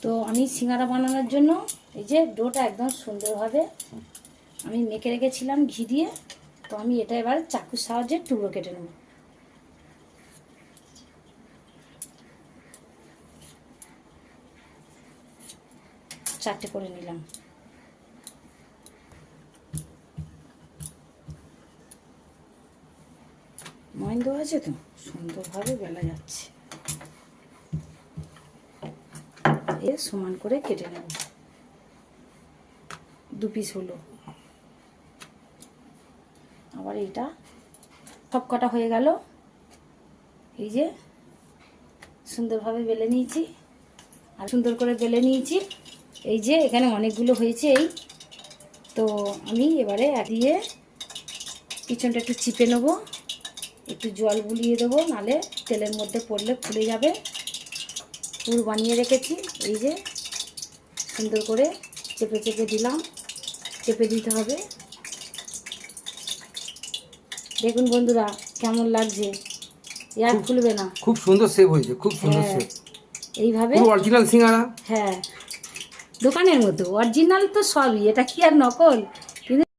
তো আমি সিঙ্গারা বানানোর জন্য এই যে ডোটা একদম সুন্দরভাবে আমি মেখে রেখেছিলাম ঘি দিয়ে। তো আমি এটা এবার চাকুর সাহায্যে টুকরো কেটে নেব। চারটে করে নিলাম। ময়ন দেওয়া আছে তো সুন্দরভাবে বেলা যাচ্ছে। এ সমান করে কেটে নেব। 2 পিস হলো। আবার এইটা সব কটা হয়ে গেল। এই যে সুন্দরভাবে বেলে নিয়েছি আর সুন্দর করে বেলে নিয়েছি। এই যে এখানে অনেকগুলো হয়েছে। এই তো আমি এবারে দিয়ে পিছনটা একটু চিপে নেবো, একটু জল বুলিয়ে দেবো, নালে তেলের মধ্যে পড়লে ফুলে যাবে। পুর বানিয়ে রেখেছি। এই যে সুন্দর করে চেপে চেপে দিলাম। চেপে দিতে হবে। দেখুন বন্ধুরা কেমন লাগছে, আর খুলবে না। খুব সুন্দর শেপ হয়েছে, খুব সুন্দর শেপ। এইভাবে অরিজিনাল সিঙ্গারা। হ্যাঁ, দোকানের মতো অরিজিনাল তো সবই, এটা কি আর নকল?